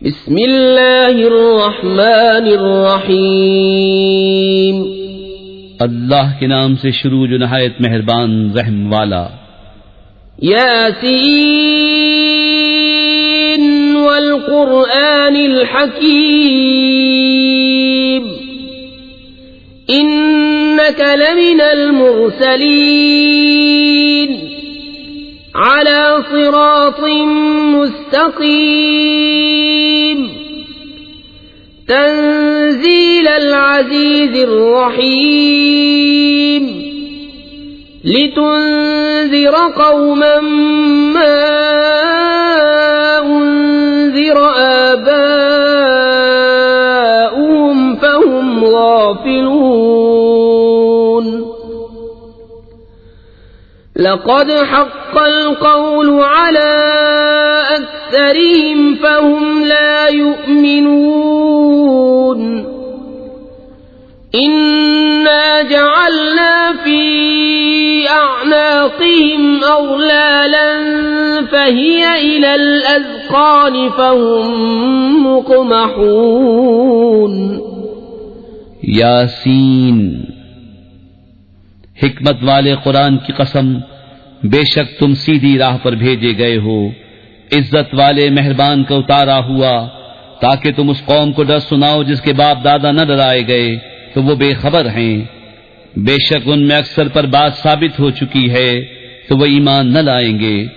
बिस्मिल्लाहिर्रहमानिर्रहीम। अल्लाह के नाम से शुरू जो नहायत मेहरबान रहम वाला। यासीन वल कुरआनिल हकीम इन्नका लमिनल मुरसलीन अला सिरातिम मुस्तकीम तंजीलल अज़ीज़िर रहीम लितुंज़िर क़ौमन मा उन्ज़िर आबाउहुम फ़हुम गाफ़िलून। लक़द हक़्क़ल क़ौलु अला अक्सरिहिम फ़हुम ला युमिनून। इन्ना जअलना फ़ी अअनाक़िहिम अग़लालन फ़हिय इलल अज़क़ान फ़हुम मुक़महून। यासीन, हिकमत वाले कुरान की कसम, बेशक तुम सीधी राह पर भेजे गए हो, इज्जत वाले मेहरबान का उतारा हुआ, ताकि तुम उस कौम को डर सुनाओ जिसके बाप दादा न डराए गए तो वो बेखबर हैं। बेशक उनमें अक्सर पर बात साबित हो चुकी है तो वो ईमान न लाएंगे।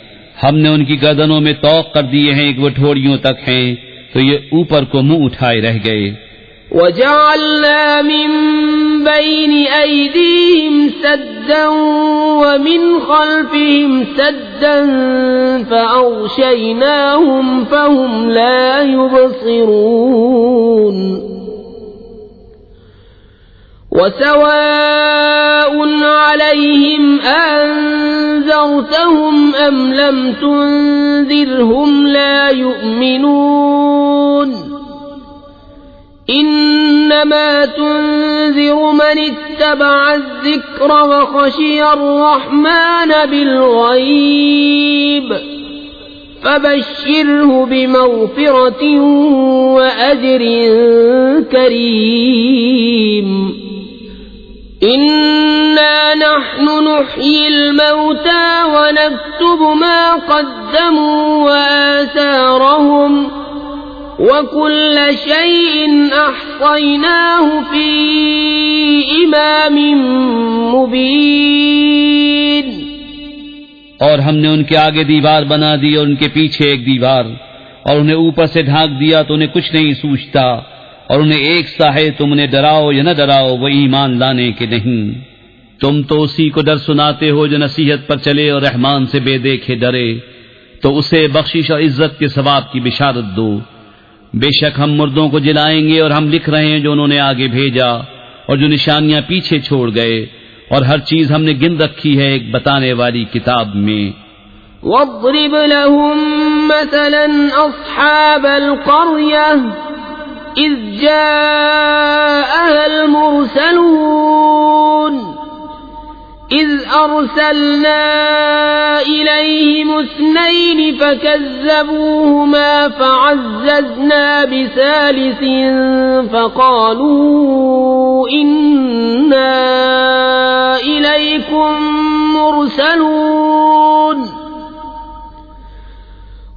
हमने उनकी गर्दनों में तौक कर दिए हैं कि वो ठोड़ियों तक हैं, तो ये ऊपर को मुंह उठाए रह गए। वजअलना मिन बैनि ऐदीहिम सद्दन व मिन खल्फिहिम सद्दन फ़अग़शयनाहुम फ़हुम ला युबसिरून। वसवाउन अलैहिम अअन्ज़रतहुम अम लम तुन्ज़िरहुम ला युमिनून। इन्नमा तुन्ज़िरु मन इत्तबअ अज़्ज़िक्र व ख़शिय अर्रहमान बिल्ग़ैब फ़बश्शिरहु बिमग़फ़िरतिन व अज्रिन करीम। इन्ना नहनु नुह्यिल मौता व नक्तुबु मा क़द्दमू व आसारहुम व कुल्ल शैइन अहसयनाहु फ़ी इमामिन मुबीन। और हमने उनके आगे दीवार बना दी और उनके पीछे एक दीवार, और उन्हें ऊपर से ढांक दिया तो उन्हें कुछ नहीं सूझता, और उन्हें एक सा है तुम उन्हें डराओ या न डराओ वो ईमान लाने के नहीं। तुम तो उसी को डर सुनाते हो जो नसीहत पर चले और रहमान से बेदेखे डरे, तो उसे बख्शिश और इज्जत के सवाब की बिशारत दो। बेशक हम मुर्दों को जिलाएंगे और हम लिख रहे हैं जो उन्होंने आगे भेजा और जो निशानियां पीछे छोड़ गए, और हर चीज हमने गिन रखी है एक बताने वाली किताब में। वज़्रिब लहुम मसलन अस्हाबल क़र्यह इज़ जाअहल मुरसलून इज़ अर्सलना इलैहिम इस्नैन फ़कज़्ज़बूहुमा फ़अज़्ज़ज़ना बिसालिसिन फ़क़ालू इन्ना इलैकुम मुरसलून।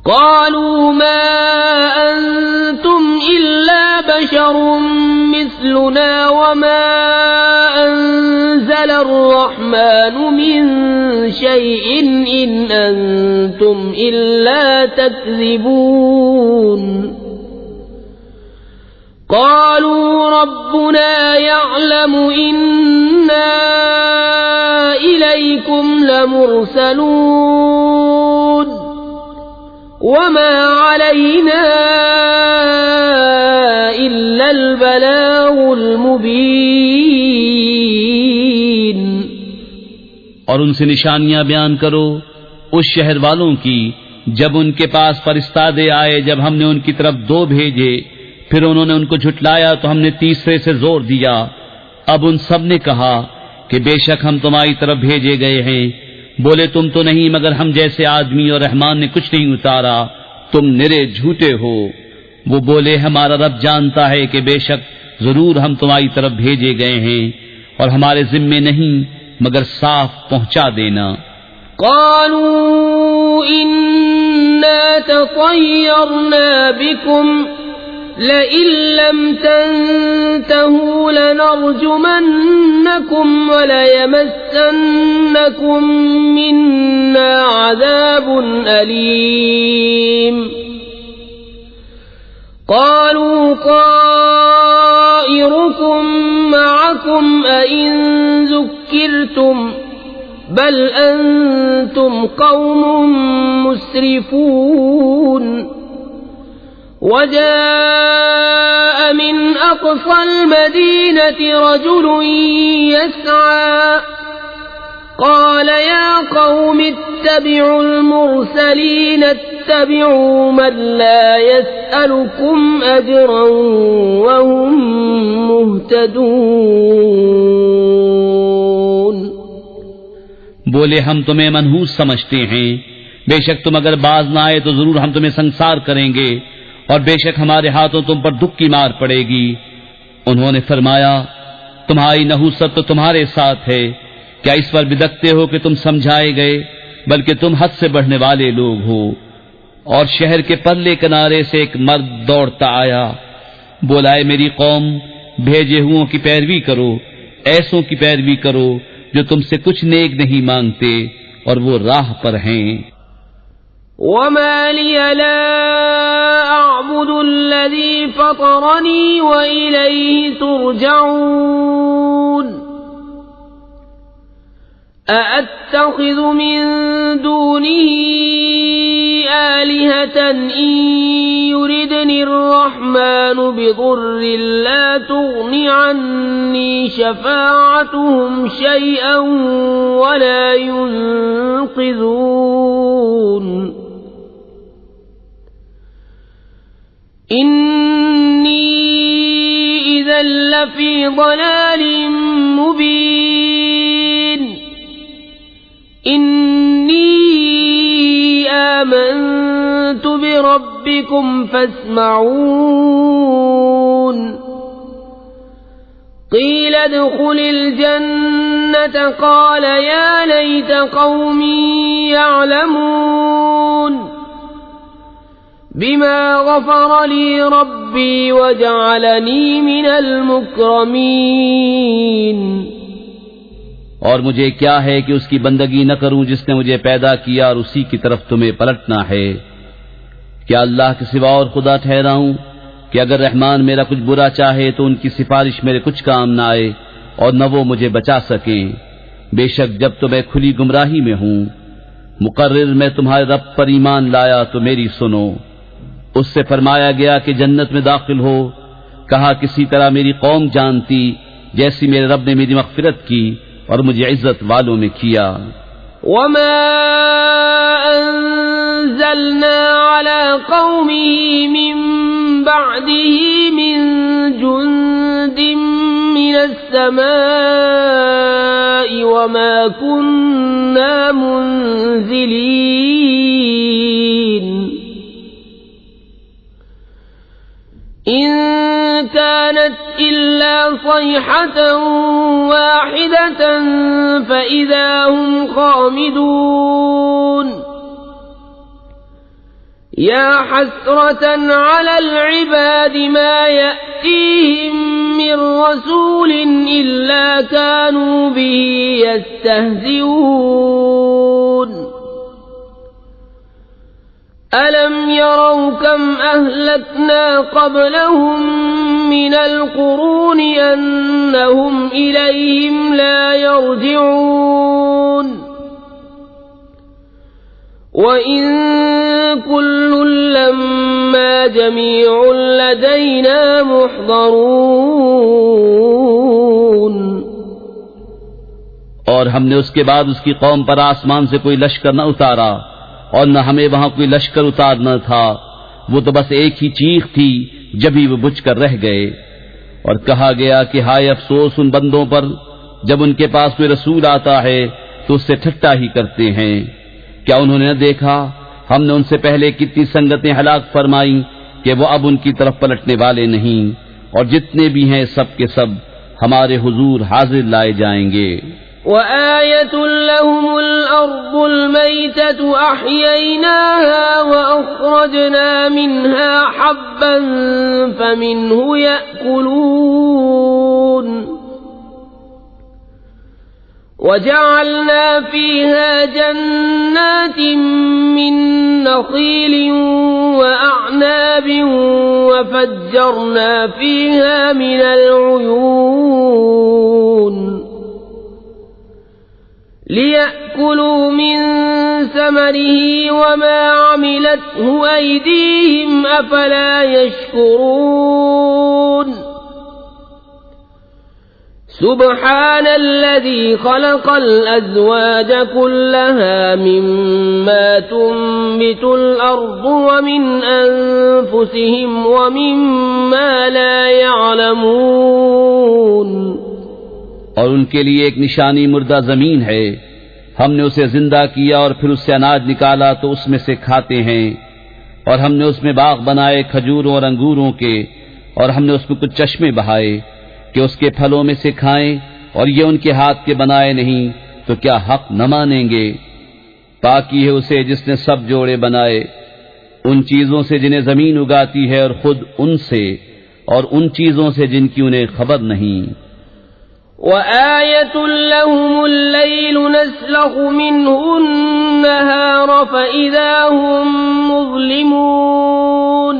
क़ालू मा अंतुम इल्ला बशरुम मिस्लुना वमा अंज़ल अर्रहमानु मिन शैइन इन अंतुम इल्ला तक्ज़िबून। क़ालू रब्बुना यअलमु इन्ना इलैकुम लमुरसलून वमा अलैना इल्लल बलागुल मुबीन। और उनसे निशानियां बयान करो उस शहर वालों की जब उनके पास फरिश्तादे आए, जब हमने उनकी तरफ 2 भेजे, फिर उन्होंने उनको झुटलाया तो हमने तीसरे से जोर दिया। अब उन सब ने कहा कि बेशक हम तुम्हारी तरफ भेजे गए हैं। बोले तुम तो नहीं मगर हम जैसे आदमी, और रहमान ने कुछ नहीं उतारा, तुम निरे झूठे हो। वो बोले, हमारा रब जानता है कि बेशक जरूर हम तुम्हारी तरफ भेजे गए हैं और हमारे जिम्मे नहीं मगर साफ पहुंचा देना। क़ालू इन्ना ततय्यरना बिकुम लइन लम तंतहू लनरजुमन्नकुम वलयमस्सन्नकुम मिन्ना अज़ाबुन अलीम। क़ालू ताइरुकुम मअकुम अइन ज़ुक्किरतुम बल अंतुम कौमुम मुस्रिफून। वजाअ मिन अक़सल मदीनति रजुलुन यस्आ क़ाल या क़ौमि इत्तबिउल मुरसलीन इत्तबिउ मन ला यसअलुकुम अजरन वहुम मुहतदून। बोले, हम तुम्हें मनहूस समझते हैं, बेशक तुम अगर बाज न आए तो जरूर हम तुम्हें संसार करेंगे और बेशक हमारे हाथों तुम पर दुख की मार पड़ेगी। उन्होंने फरमाया, तुम्हारी नहूसत तो तुम्हारे साथ है, क्या इस पर बिदकते हो कि तुम समझाए गए, बल्कि तुम हद से बढ़ने वाले लोग हो। और शहर के परले किनारे से एक मर्द दौड़ता आया, बोला, मेरी कौम, भेजे हुओं की पैरवी करो, ऐसों की पैरवी करो जो तुमसे कुछ नेक नहीं मांगते और वो राह पर हैं। वमा लिया ला अअबुदु अल्लज़ी फ़तरनी व इलैहि तुरजऊन। अअत्तख़िज़ु मिन दूनिही आलिहतन इन युरिदनि अर्रहमानु बिदुर्रिन ला तुग़नि अन्नी शफ़ाअतुहुम शैअन वला युनक़िज़ून। इन्नी इज़न लफ़ी ضलालिन मुबीन। इन्नी आमनतु बिरब्बिकुम फस्मऊन। क़ील उद्ख़ुलिल जन्नत क़ाल या लैत क़ौमी यअलमून बिमा ग़फ़र ली रब्बी वजअलनी मिनल मुक्रमीन। और मुझे क्या है कि उसकी बंदगी न करूं जिसने मुझे पैदा किया और उसी की तरफ तुम्हें पलटना है। क्या अल्लाह के सिवा और खुदा ठहराऊं कि अगर रहमान मेरा कुछ बुरा चाहे तो उनकी सिफारिश मेरे कुछ काम न आए और न वो मुझे बचा सकें। बेशक जब तो मैं खुली गुमराही में हूं। मुकर्रिर मैं तुम्हारे रब पर ईमान लाया तो मेरी सुनो। उससे फरमाया गया कि जन्नत में दाखिल हो। कहा, किसी तरह मेरी कौम जानती जैसी मेरे रब ने मेरी मग़फ़िरत की और मुझे इज्जत वालों में किया। वमा अंज़लना अला क़ौमिही मिन बअदिही मिन जुंदिन मिनस समाई वमा कुन्ना मुंज़िलीन। इन कानत इल्ला सयहतन वाहिदतन फ़इज़ा हुम ख़ामिदून। या हस्रतन अलल इबादि मा यअतीहिम मिन रसूलिन इल्ला कानू बिही यस्तहज़िऊन। अलम यरौ कम अहलकना क़ब्लहुम मिनल क़ुरूनि अन्नहुम इलैहिम ला यरजिऊन। व इन कुल्लुन लम्मा जमीउन लदैना मुहज़रून। और हमने उसके बाद उसकी कौम पर आसमान से कोई लश्कर न उतारा और न हमें वहां कोई लश्कर उतारना था। वो तो बस एक ही चीख थी, जब ही वो बुझ कर रह गए। और कहा गया कि हाय अफसोस उन बंदों पर जब उनके पास कोई रसूल आता है तो उससे ठट्टा ही करते हैं। क्या उन्होंने न देखा हमने उनसे पहले कितनी संगतें हलाक फरमाई कि वो अब उनकी तरफ पलटने वाले नहीं, और जितने भी हैं सब के सब हमारे हुजूर हाजिर लाए जाएंगे। وآية لهم الأرض الميتة أحييناها وأخرجنا منها حبا فمنه يأكلون وجعلنا فيها جنات من نخيل وأعناب وفجرنا فيها من العيون ليأكلوا من ثمره وما عملته أيديهم أفلا يشكرون سبحان الذي خلق الأزواج كلها مما تنبت الأرض ومن أنفسهم ومما لا يعلمون। और उनके लिए एक निशानी मुर्दा जमीन है, हमने उसे जिंदा किया और फिर उससे अनाज निकाला तो उसमें से खाते हैं, और हमने उसमें बाग बनाए खजूरों और अंगूरों के, और हमने उसमें कुछ चश्मे बहाए कि उसके फलों में से खाएं, और ये उनके हाथ के बनाए नहीं तो क्या हक न मानेंगे। पाकी है उसे जिसने सब जोड़े बनाए उन चीजों से जिन्हें जमीन उगाती है, और खुद उनसे और उन चीजों से जिनकी उन्हें खबर नहीं। وآية لهم الليل نسلخ منه النهار فإذا هم مظلمون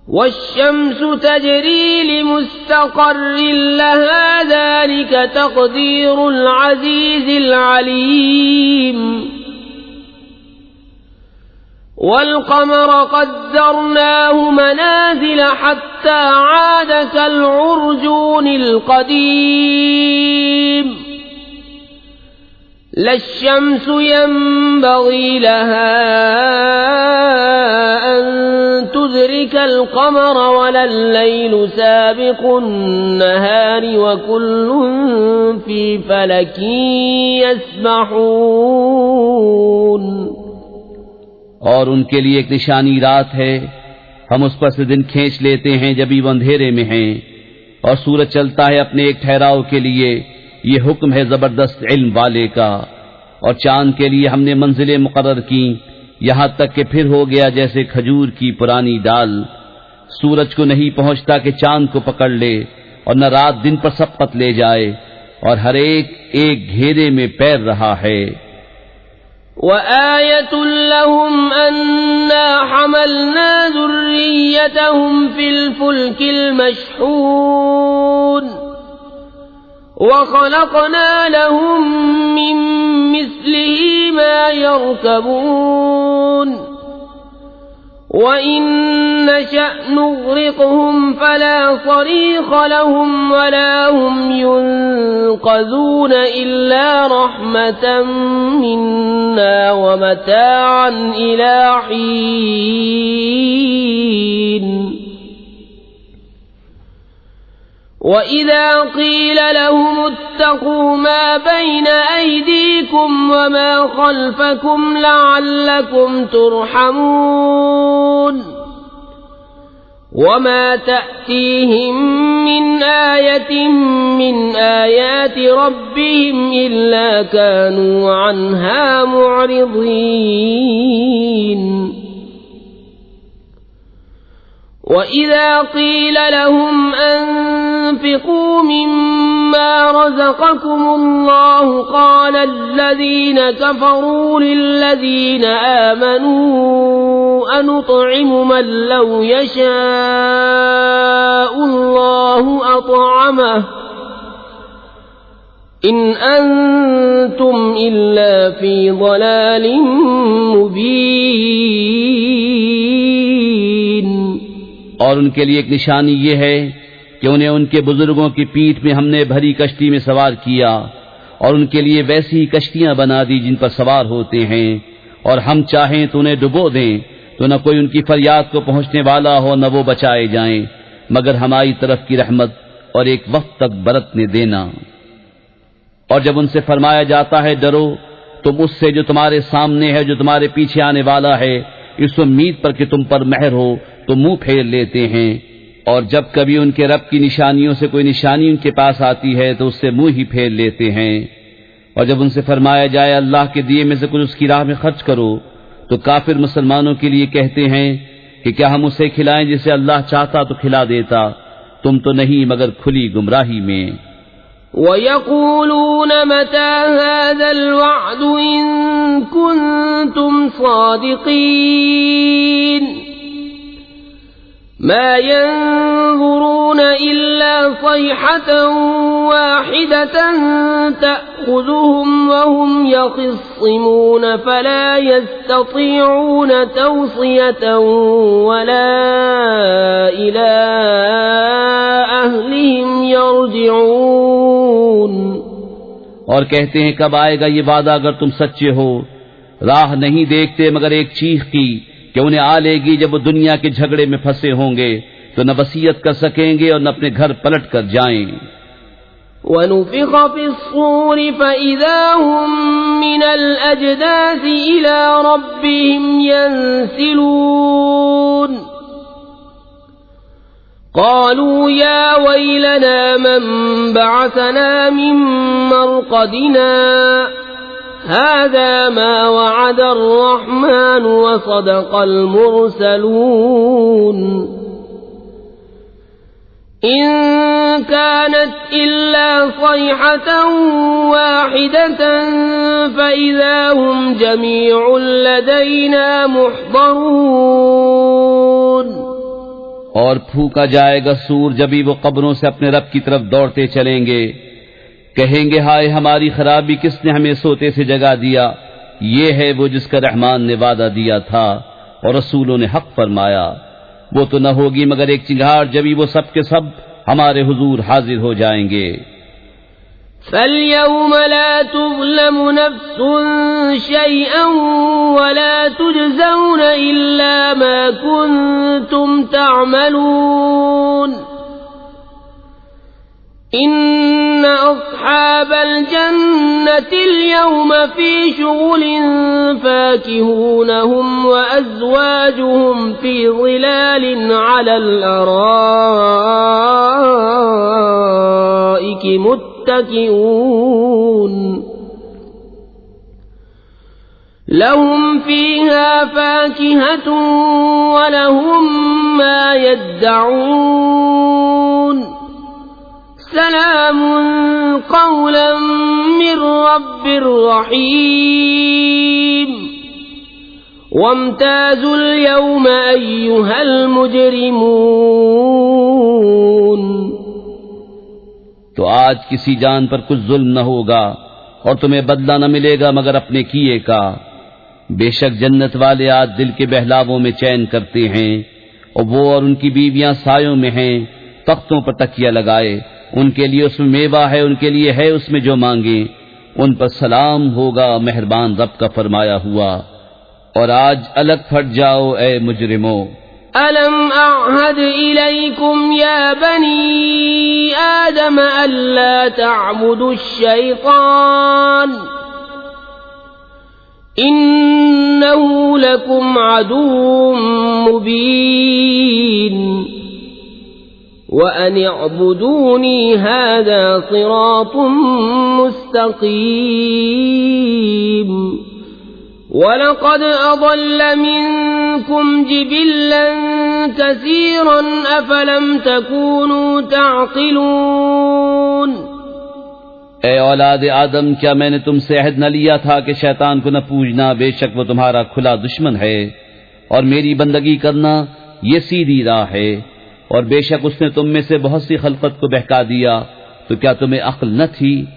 والشمس تجري لمستقر لها ذلك تقدير العزيز العليم والقمر قدرناه منازل حتى عاد كالعرجون القديم لا الشمس ينبغي لها أن تدرك القمر ولا الليل سابق النهار وكل في فلك يسبحون। और उनके लिए एक निशानी रात है, हम उस पर से दिन खींच लेते हैं जब वो अंधेरे में हैं, और सूरज चलता है अपने एक ठहराव के लिए। ये हुक्म है जबरदस्त इल्म वाले का। और चांद के लिए हमने मंजिलें मुकर्रर की, यहां तक कि फिर हो गया जैसे खजूर की पुरानी डाल। सूरज को नहीं पहुंचता कि चांद को पकड़ ले, और न रात दिन पर सबकत ले जाए, और हर एक एक घेरे में पैर रहा है। وآية لهم أنا حملنا ذريتهم في الفلك المشحون وخلقنا لهم من مثله ما يركبون وإن نشأ نغرقهم فلا صريخ لهم ولا هم ينقذون إلا رحمة منا ومتاعا إلى حين وإذا قيل لهم اتقوا ما بين أيديكم وما خلفكم لعلكم ترحمون وما تأتيهم من آية من آيات ربهم إلا كانوا عنها معرضين وإذا قيل لهم أنفقوا مما رزقكم الله قال الذين كفروا للذين آمنوا أنطعم من لو يشاء الله أطعمه إن أنتم إلا في ضلال مبين। और उनके लिए एक निशानी ये है कि उन्हें उनके बुजुर्गों की पीठ में हमने भरी कश्ती में सवार किया, और उनके लिए वैसी ही कश्तियां बना दी जिन पर सवार होते हैं, और हम चाहें तो उन्हें डुबो दें तो न कोई उनकी फरियाद को पहुंचने वाला हो न वो बचाए जाएं, मगर हमारी तरफ की रहमत और एक वक्त तक बरतने देना। और जब उनसे फरमाया जाता है डरो तुम उससे जो तुम्हारे सामने है, जो तुम्हारे पीछे आने वाला है, इस उम्मीद पर कि तुम पर मेहर हो तो मुंह फेर लेते हैं। और जब कभी उनके रब की निशानियों से कोई निशानी उनके पास आती है तो उससे मुंह ही फेर लेते हैं। और जब उनसे फरमाया जाए अल्लाह के दिए में से कुछ उसकी राह में खर्च करो तो काफिर मुसलमानों के लिए कहते हैं कि क्या हम उसे खिलाएं जिसे अल्लाह चाहता तो खिला देता, तुम तो नहीं मगर खुली गुमराही में। وَيَقُولُونَ مَتَى هَذَا الْوَعْدُ إِن كُنتُمْ صَادِقِينَ مَا يَنظُرُونَ إِلَّا صَيْحَةً وَاحِدَةً تَأْخُذُهُمْ وَهُمْ يَخِصِّمُونَ فَلَا يَسْتَطِيعُونَ تَوْصِيَةً وَلَا إِلَى أَهْلِهِمْ يَرْجِعُونَ और कहते हैं कब आएगा ये वादा अगर तुम सच्चे हो। राह नहीं देखते मगर एक चीख की कि उन्हें आ लेगी जब वो दुनिया के झगड़े में फंसे होंगे तो न वसीयत कर सकेंगे और न अपने घर पलट कर जाएं। وَنُفِخَ فِي الصُّورِ فَإِذَا هُم مِّنَ الْأَجْدَاثِ إِلَى رَبِّهِمْ يَنسِلُونَ قالوا يا ويلنا من بعثنا من مرقدنا هذا ما وعد الرحمن وصدق المرسلون إن كانت إلا صيحة واحدة فإذا هم جميع لدينا محضرون और फूका जाएगा सूर जब ही वो कब्रों से अपने रब की तरफ दौड़ते चलेंगे। कहेंगे हाय हमारी खराबी, किसने हमें सोते से जगा दिया। ये है वो जिसका रहमान ने वादा दिया था और रसूलों ने हक फरमाया। वो तो न होगी मगर एक चिंगार जब ही वो सब के सब हमारे हुजूर हाजिर हो जाएंगे। فَالْيَوْمَ لَا تُظْلَمُ نَفْسٌ شَيْئًا وَلَا تُجْزَوْنَ إِلَّا مَا كُنتُمْ تَعْمَلُونَ إِنَّ أَصْحَابَ الْجَنَّةِ الْيَوْمَ فِي شُغُلٍ فَاكِهُونَ هُمْ وَأَزْوَاجُهُمْ فِي ظِلَالٍ عَلَى الْأَرَائِكِ متكئون لهم فيها فاكهة ولهم ما يدعون سلام قولا من رب رحيم وامتازوا اليوم أيها المجرمون तो आज किसी जान पर कुछ जुल्म न होगा और तुम्हें बदला न मिलेगा मगर अपने किए का। बेशक जन्नत वाले आज दिल के बहलावों में चैन करते हैं और वो और उनकी बीवियां सायों में हैं, तख्तों पर तकिया लगाए। उनके लिए उसमें मेवा है, उनके लिए है उसमें जो मांगे। उन पर सलाम होगा मेहरबान रब का फरमाया हुआ। और आज अलग फट जाओ ए मुजरिमो। ألم أعهد إليكم يا بني آدم ألا تعبدوا الشيطان إنه لكم عدو مبين وأن اعبدوني هذا صراط مستقيم ولقد أضل منكم جبلا كثيرا أفلم تكونوا تعقلون ए औलाद आदम, क्या मैंने तुमसे अहद न लिया था कि शैतान को न पूजना, बेशक वो तुम्हारा खुला दुश्मन है, और मेरी बंदगी करना ये सीधी राह है। और बेशक उसने तुम में से बहुत सी खलकत को बहका दिया, तो क्या तुम्हें अक्ल न थी।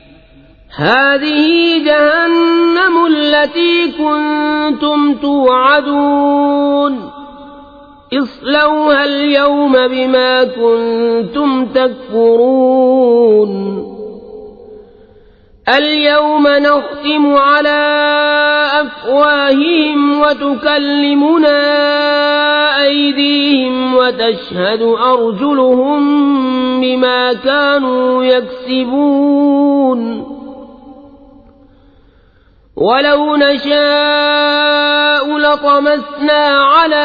هذه جهنم التي كنتم توعدون اصلوها اليوم بما كنتم تكفرون اليوم نختم على أفواههم وتكلمنا أيديهم وتشهد أرجلهم بما كانوا يكسبون वलौ नशाअ लतमस्ना अला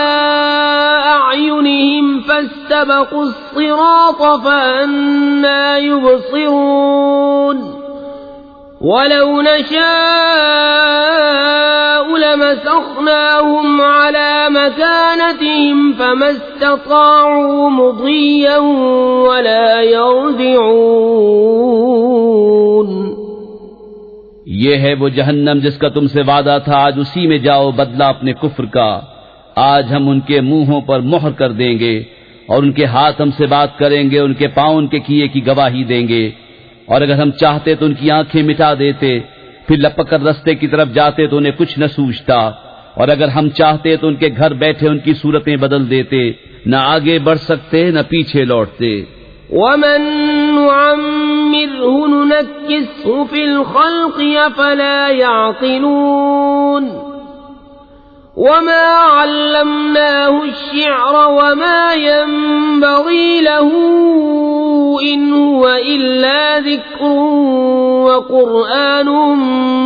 अअयुनिहिम फस्तबक़ुस्सिरात फअन्ना युबसिरून वलौ नशाअ लमसख़नाहुम अला मकानतिहिम फमस्तताअू मुदिय्यन वला यरजिऊन। ये है वो जहन्नम जिसका तुमसे वादा था, आज उसी में जाओ, बदला अपने कुफ्र का। आज हम उनके मुंहों पर मोहर कर देंगे और उनके हाथ हमसे बात करेंगे, उनके पांव उनके किए की गवाही देंगे। और अगर हम चाहते तो उनकी आंखें मिटा देते, फिर लपक कर रस्ते की तरफ जाते तो उन्हें कुछ न सूझता। और अगर हम चाहते तो उनके घर बैठे उनकी सूरतें बदल देते, न आगे बढ़ सकते न पीछे लौटते। वमन नुअम्मिरहु नुनक्किसहु फिल खल्क़ि अफला यअक़िलून वमा अल्लमनाहु अश्शिअर वमा यंबग़ी लहु इन हुवा इल्ला ज़िक्रुन व क़ुरआनुम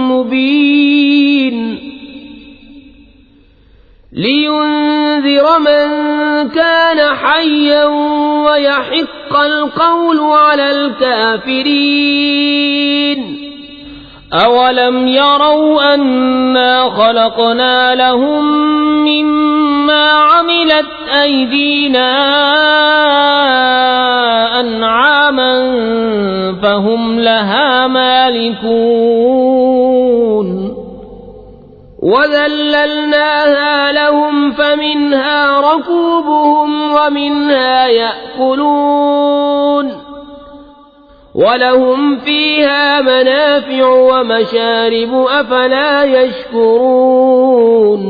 मुबीन लियुन्ज़िर मन कान हय्यन व यहिक़्क़ल क़ौलु अलल काफ़िरीन। अवलम यरौ अन्ना ख़लक़ना लहुम मिम्मा अमिलत अयदीना अन्आमन फहुम लहा मालिकून वज़ल्ललनाहा लहुम फमिन्हा रकूबुहुम वमिन्हा यअकुलून वलहुम फ़ीहा मनाफ़िअु वमशारिबु अफ़ला यशकुरून।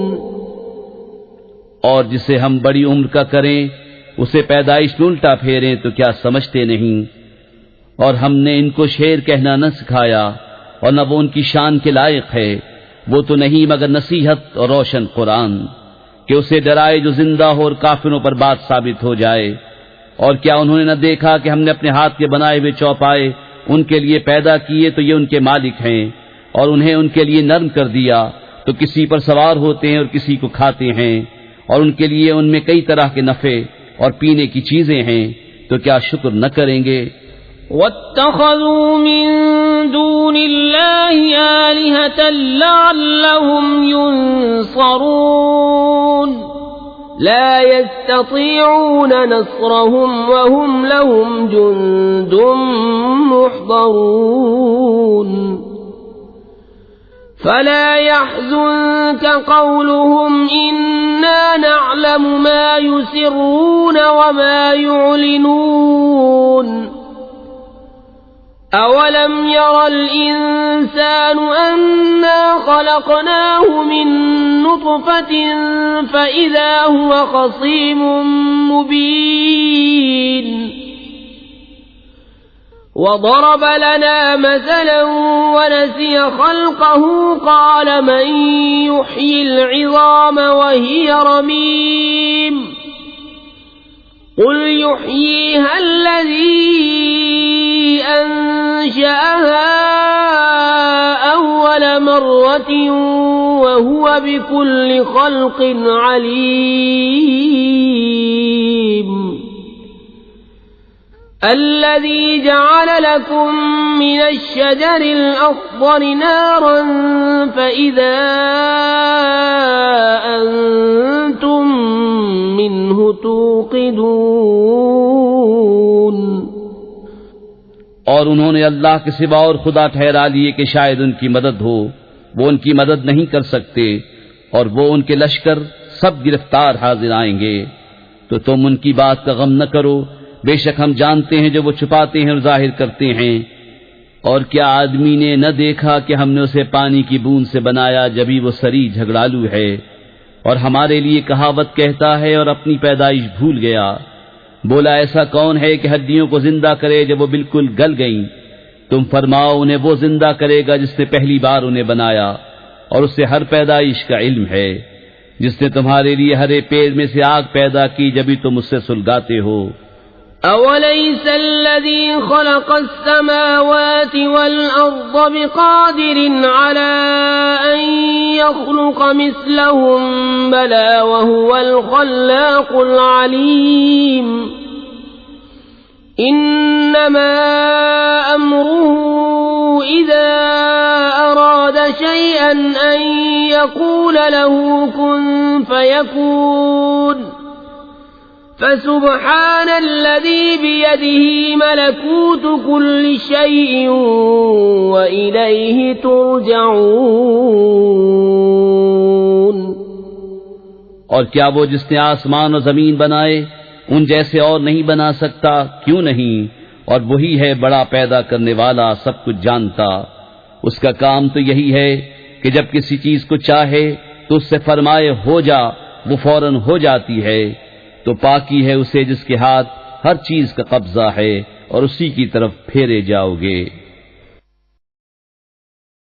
और जिसे हम बड़ी उम्र का करें, उसे पैदाइश में उल्टा फेरें तो क्या समझते नहीं। और हमने इनको शेर कहना न सिखाया और न वो उनकी शान के लायक है। वो तो नहीं मगर नसीहत और रोशन कुरान, कि उसे डराए जो जिंदा हो और काफिरों पर बात साबित हो जाए। और क्या उन्होंने न देखा कि हमने अपने हाथ के बनाए हुए चौपाए उनके लिए पैदा किए तो ये उनके मालिक हैं, और उन्हें उनके लिए नर्म कर दिया तो किसी पर सवार होते हैं और किसी को खाते हैं, और उनके लिए उनमें कई तरह के नफे और पीने की चीजें हैं, तो क्या शुक्र न करेंगे। वत्तख़ज़ू मिन दूनिल्लाहि आलिहतन लअल्लहुम युनसरून ला यस्ततीऊन नस्रहुम वहुम लहुम जुंदुम मुहज़रून फला यहज़ुनक क़ौलुहुम इन्ना नअलमु मा युसिर्रून वमा युअलिनून अवलम यरल इंसानु अन्ना खलक़नाहु मिन नुत्फ़तिन फ़इज़ा हुवा ख़सीमुम मुबीन वضرب लना मसलन वनसिय ख़ल्क़हु क़ाल मन युह्यिल इज़ाम वहिय रमीम क़ुल युह्यीहा अल्लज़ी अंशअहा अव्वल मर्रतिन वहुवा बिकुल्लि ख़ल्क़िन अलीम الذي جعل لكم من الشجر الأخضر نارا فإذا أنتم منه توقدون। और उन्होंने अल्लाह के सिवा और खुदा ठहरा लिए कि शायद उनकी मदद हो, वो उनकी मदद नहीं कर सकते, और वो उनके लश्कर सब गिरफ्तार हाजिर आएंगे। तो तुम उनकी बात का गम न करो, बेशक हम जानते हैं जो वो छुपाते हैं और जाहिर करते हैं। और क्या आदमी ने न देखा कि हमने उसे पानी की बूंद से बनाया, जभी वो सरी झगड़ालू है और हमारे लिए कहावत कहता है और अपनी पैदाइश भूल गया। बोला ऐसा कौन है कि हड्डियों को जिंदा करे जब वो बिल्कुल गल गईं। तुम फरमाओ उन्हें वो जिंदा करेगा जिसने पहली बार उन्हें बनाया, और उससे हर पैदाइश का इल्म है। जिसने तुम्हारे लिए हरे पेड़ में से आग पैदा की, जभी तुम उससे सुलगाते हो। أوليس الذي خلق السماوات والأرض بقادر على أن يخلق مثلهم بلى وهو الخلاق العليم إنما أمره إذا أراد شيئا أن يقول له كن فيكون فسبحان الذي بيده ملكوت كل شيء وإليه ترجعون। और क्या वो जिसने आसमान और जमीन बनाए उन जैसे और नहीं बना सकता? क्यों नहीं? और वही है बड़ा पैदा करने वाला, सब कुछ जानता। उसका काम तो यही है कि जब किसी चीज को चाहे तो उससे फरमाए हो जा, वो फौरन हो जाती है। तो पाकी है उसे जिसके हाथ हर चीज का कब्जा है और उसी की तरफ फेरे जाओगे।